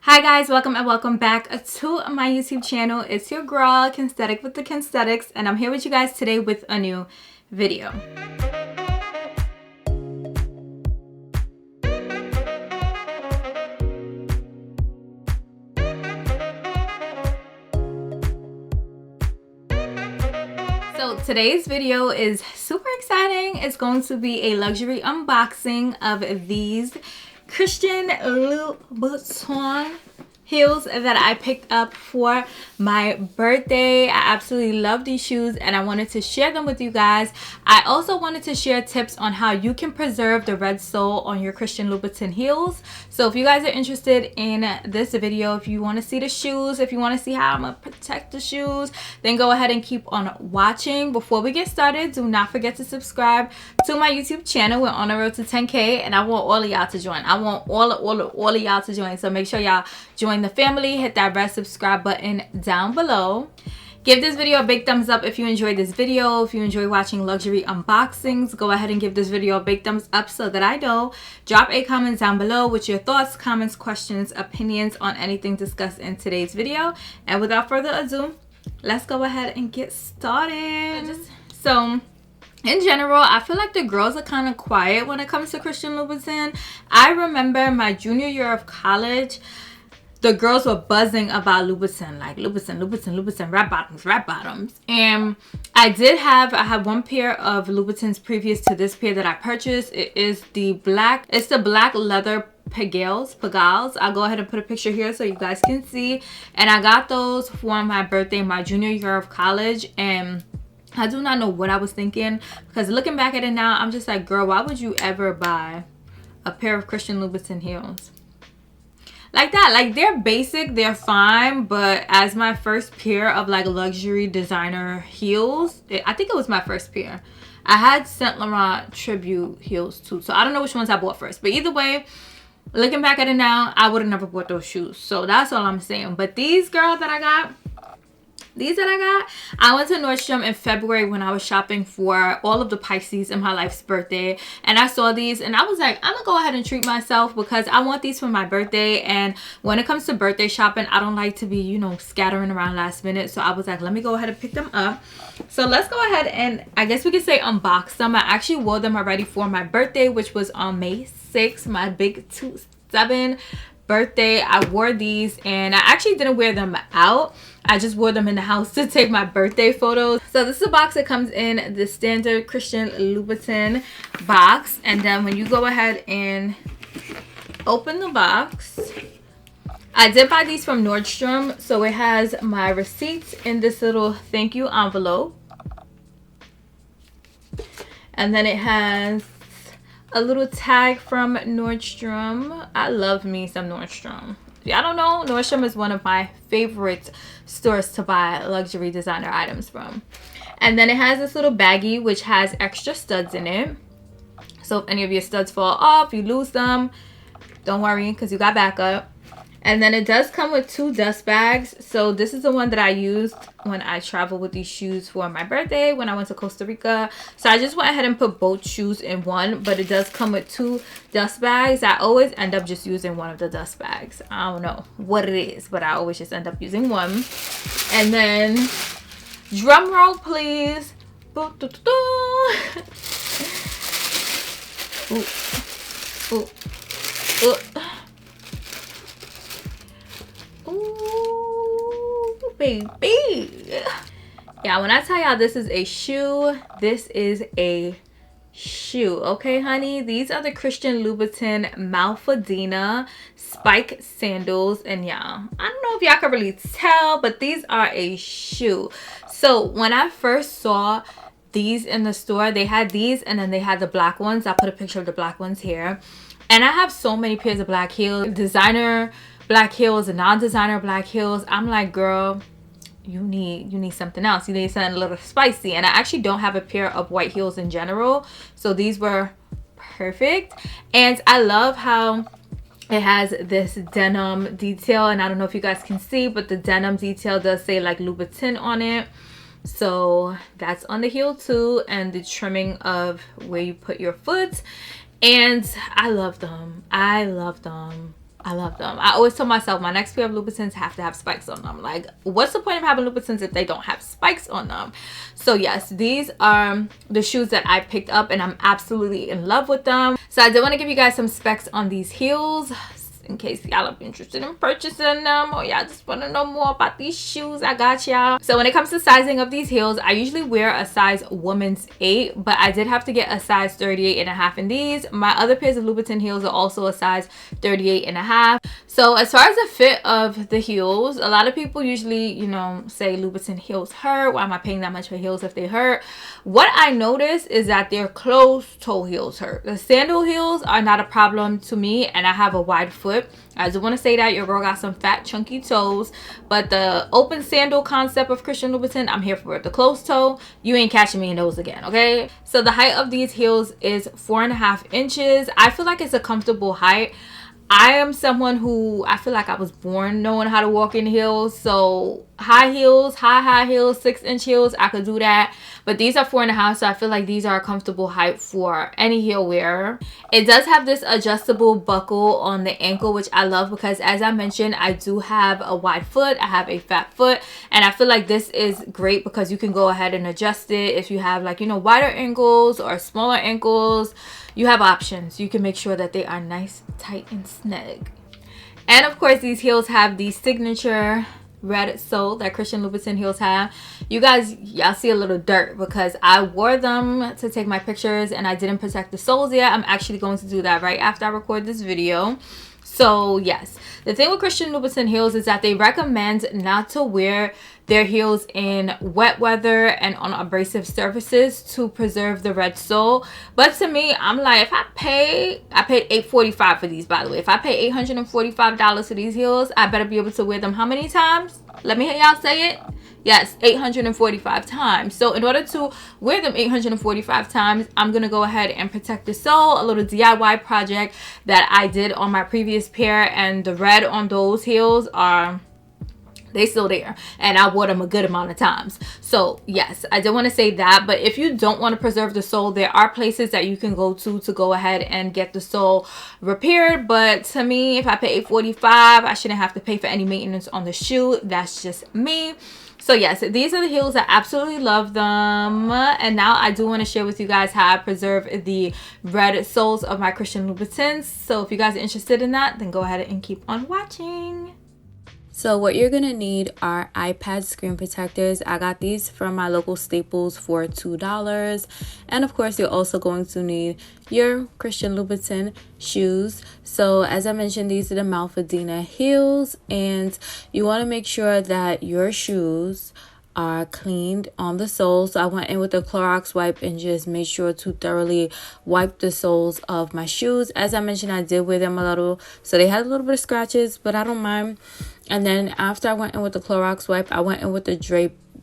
Hi guys, welcome and welcome back to my YouTube channel. It's your girl Kensthetic with the Kensthetics, and I'm here with you guys today with a new video. So today's video is super exciting. It's going to be a luxury unboxing of these Christian Louboutin heels that I picked up for my birthday. I absolutely love these shoes and I wanted to share them with you guys. I also wanted to share tips on how you can preserve the red sole on your Christian Louboutin heels. So if you guys are interested in this video, if you want to see the shoes, if you want to see how I'm gonna protect the shoes, then go ahead and keep on watching. Before we get started, do not forget to subscribe to my YouTube channel. We're on the road to 10K and I want all of y'all to join. I want all of y'all to join. So make sure y'all join the family. Hit that red subscribe button down below. Give this video a big thumbs up if you enjoyed this video. If you enjoy watching luxury unboxings, go ahead and give this video a big thumbs up so that I know. Drop a comment down below with your thoughts, comments, questions, opinions on anything discussed in today's video. And without further ado, let's go ahead and get started. So in general, I feel like the girls are kind of quiet when it comes to Christian Louboutin. I remember my junior year of college, the girls were buzzing about Louboutin, like Louboutin, rat bottoms. And I had one pair of Louboutins previous to this pair that I purchased. It's the black leather Pagals. I'll go ahead and put a picture here so you guys can see. And I got those for my birthday, my junior year of college. And I do not know what I was thinking, because looking back at it now, I'm just like, girl, why would you ever buy a pair of Christian Louboutin heels like that? Like, they're basic, they're fine, but as my first pair of like luxury designer heels, I think it was my first pair. I had Saint Laurent tribute heels too, so I don't know which ones I bought first, but either way, looking back at it now, I would have never bought those shoes. So that's all I'm saying. But these girls that I got, I went to Nordstrom in February when I was shopping for all of the Pisces in my life's birthday, and I saw these and I was like, I'm gonna go ahead and treat myself because I want these for my birthday. And when it comes to birthday shopping, I don't like to be, you know, scattering around last minute. So I was like, let me go ahead and pick them up. So let's go ahead and I guess we could say unbox them. I actually wore them already for my birthday, which was on May 6th, my big 27 birthday. I wore these and I actually didn't wear them out. I just wore them in the house to take my birthday photos. So this is a box that comes in the standard Christian Louboutin box. And then when you go ahead and open the box, I did buy these from Nordstrom. So it has my receipts in this little thank you envelope. And then it has a little tag from Nordstrom. I love me some Nordstrom. If y'all don't know, Nordstrom is one of my favorite stores to buy luxury designer items from. And then it has this little baggie which has extra studs in it. So if any of your studs fall off, you lose them, don't worry because you got backup. And then it does come with 2 dust bags. So this is the one that I used when I traveled with these shoes for my birthday when I went to Costa Rica. So I just went ahead and put both shoes in one, but it does come with 2 dust bags. I always end up just using one of the dust bags. I don't know what it is, but I always just end up using one. And then, drum roll please. Ooh, baby. Yeah, when I tell y'all this is a shoe, this is a shoe. Okay, honey? These are the Christian Louboutin Malfadina spike sandals. And y'all, I don't know if y'all can really tell, but these are a shoe. So when I first saw these in the store, they had these and then they had the black ones. I put a picture of the black ones here. And I have so many pairs of black heels, designer black heels and non-designer black heels. I'm like, girl, you need something else. You need something a little spicy. And I actually don't have a pair of white heels in general, so these were perfect. And I love how it has this denim detail, and I don't know if you guys can see, but the denim detail does say like Louboutin on it. So that's on the heel too, and the trimming of where you put your foot. And I love them. I love them. I always tell myself my next pair of Louboutins have to have spikes on them. Like, what's the point of having Louboutins if they don't have spikes on them? So yes, these are the shoes that I picked up and I'm absolutely in love with them. So I did want to give you guys some specs on these heels in case y'all are interested in purchasing them, or y'all just want to know more about these shoes. I got y'all. So when it comes to sizing of these heels, I usually wear a size woman's 8, but I did have to get a size 38.5 in these. My other pairs of Louboutin heels are also a size 38.5. So as far as the fit of the heels, a lot of people usually, you know, say Louboutin heels hurt. Why am I paying that much for heels if they hurt? What I noticed is that their closed toe heels hurt. The sandal heels are not a problem to me, and I have a wide foot. I just want to say that your girl got some fat chunky toes, but the open sandal concept of Christian Louboutin, I'm here for it. The closed toe, you ain't catching me in those again, okay? So the height of these heels is 4.5 inches. I feel like it's a comfortable height. I am someone who, I feel like I was born knowing how to walk in heels. So high heels, high heels, 6-inch heels, I could do that. But these are 4.5, so I feel like these are a comfortable height for any heel wearer. It does have this adjustable buckle on the ankle, which I love because, as I mentioned, I do have a wide foot. I have a fat foot, and I feel like this is great because you can go ahead and adjust it if you have, like, you know, wider ankles or smaller ankles. You have options. You can make sure that they are nice, tight, and snug. And of course, these heels have the signature red sole that Christian Louboutin heels have. You guys, y'all see a little dirt because I wore them to take my pictures and I didn't protect the soles yet. I'm actually going to do that right after I record this video. So yes, the thing with Christian Louboutin heels is that they recommend not to wear their heels in wet weather and on abrasive surfaces to preserve the red sole. But to me, I'm like, if I paid $845 for these, by the way. If I pay $845 for these heels, I better be able to wear them how many times? Let me hear y'all say it. Yes, 845 times. So in order to wear them 845 times, I'm going to go ahead and protect the sole. A little DIY project that I did on my previous pair, and the red on those heels are... they still there, and I wore them a good amount of times. So yes, I did want to say that. But if you don't want to preserve the sole, there are places that you can go to go ahead and get the sole repaired. But to me, if I pay $845, I shouldn't have to pay for any maintenance on the shoe. That's just me. So yes, these are the heels. I absolutely love them. And now I do want to share with you guys how I preserve the red soles of my Christian Louboutins. So if you guys are interested in that, then go ahead and keep on watching. So what you're going to need are iPad screen protectors. I got these from my local Staples for $2. And of course, you're also going to need your Christian Louboutin shoes. So as I mentioned, these are the Malfadina heels. And you want to make sure that your shoes are cleaned on the soles. So I went in with a Clorox wipe and just made sure to thoroughly wipe the soles of my shoes. As I mentioned, I did wear them a little, so they had a little bit of scratches, but I don't mind. And then after I went in with the Clorox wipe, I went in with the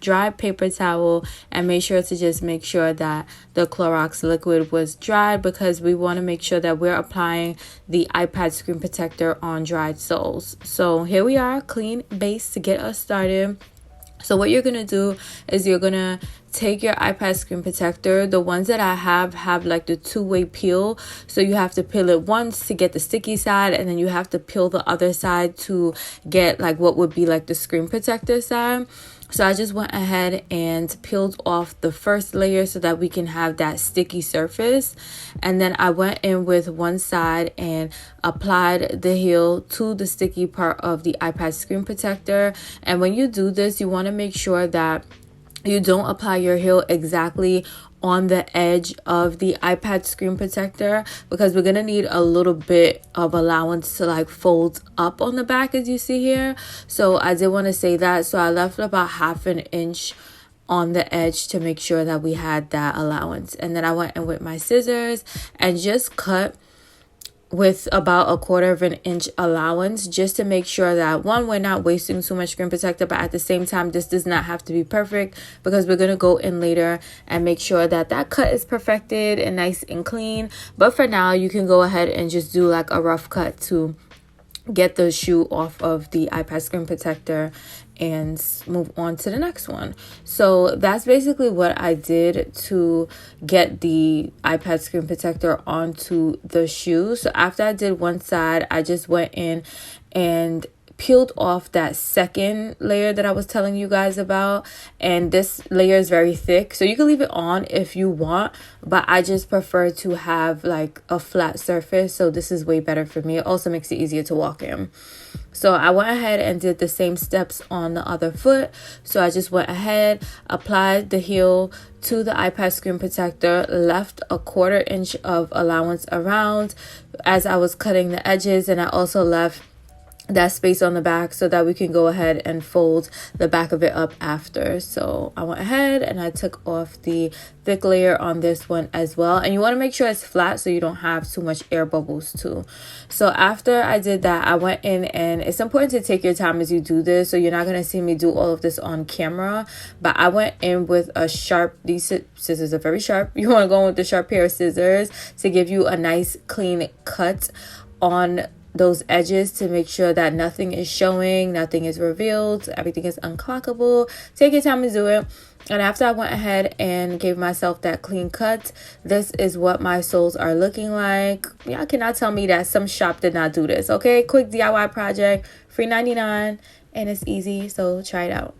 dry paper towel and made sure to just make sure that the Clorox liquid was dried, because we want to make sure that we're applying the iPad screen protector on dried soles. So here we are, clean base to get us started. So what you're going to do is you're going to take your iPad screen protector. The ones that I have like the two-way peel. So you have to peel it once to get the sticky side, and then you have to peel the other side to get like what would be like the screen protector side. So I just went ahead and peeled off the first layer so that we can have that sticky surface. And then I went in with one side and applied the heel to the sticky part of the iPad screen protector. And when you do this, you want to make sure that you don't apply your heel exactly on the edge of the iPad screen protector, because we're gonna need a little bit of allowance to like fold up on the back, as you see here. So I did want to say that. So I left about 1/2 inch on the edge to make sure that we had that allowance. And then I went in with my scissors and just cut with about 1/4 inch allowance, just to make sure that, one, we're not wasting too much screen protector, but at the same time, this does not have to be perfect, because we're going to go in later and make sure that that cut is perfected and nice and clean. But for now, you can go ahead and just do like a rough cut to get the shoe off of the iPad screen protector. and move on to the next one. So that's basically what I did to get the iPad screen protector onto the shoe. So after I did one side, I just went in and peeled off that second layer that I was telling you guys about, and this layer is very thick, so you can leave it on if you want, but I just prefer to have like a flat surface, so this is way better for me. It also makes it easier to walk in. So I went ahead and did the same steps on the other foot. So I just went ahead, applied the heel to the iPad screen protector, left a 1/4 inch of allowance around as I was cutting the edges, and I also left that space on the back so that we can go ahead and fold the back of it up after. So I went ahead and I took off the thick layer on this one as well, and you want to make sure it's flat so you don't have too much air bubbles too. So after I did that, I went in, and it's important to take your time as you do this, so you're not going to see me do all of this on camera, but I went in with a sharp, these scissors are very sharp, you want to go in with a sharp pair of scissors to give you a nice clean cut on those edges to make sure that nothing is showing, nothing is revealed, everything is unclockable. Take your time to do it. And after I went ahead and gave myself that clean cut, this is what my soles are looking like. Y'all cannot tell me that some shop did not do this, okay? Quick DIY project, free 99, and it's easy, so try it out.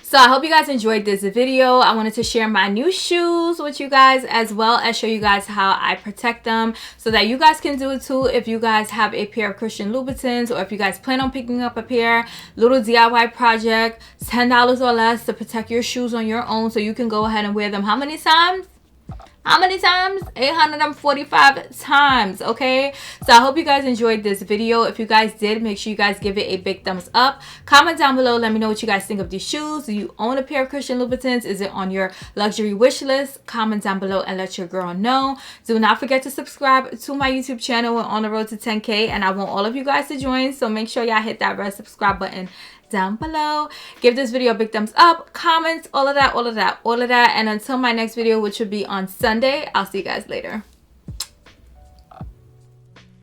So I hope you guys enjoyed this video. I wanted to share my new shoes with you guys, as well as show you guys how I protect them so that you guys can do it too if you guys have a pair of Christian Louboutins, or if you guys plan on picking up a pair. Little DIY project, $10 or less to protect your shoes on your own so you can go ahead and wear them how many times? 845 times, okay? So I hope you guys enjoyed this video. If you guys did, make sure you guys give it a big thumbs up. Comment down below, let me know what you guys think of these shoes. Do you own a pair of Christian Louboutins? Is it on your luxury wish list? Comment down below and let your girl know. Do not forget to subscribe to my YouTube channel. We're on the road to 10K, and I want all of you guys to join, so make sure y'all hit that red subscribe button down below. Give this video a big thumbs up, comments, all of that. And until my next video, which will be on Sunday, I'll see you guys later.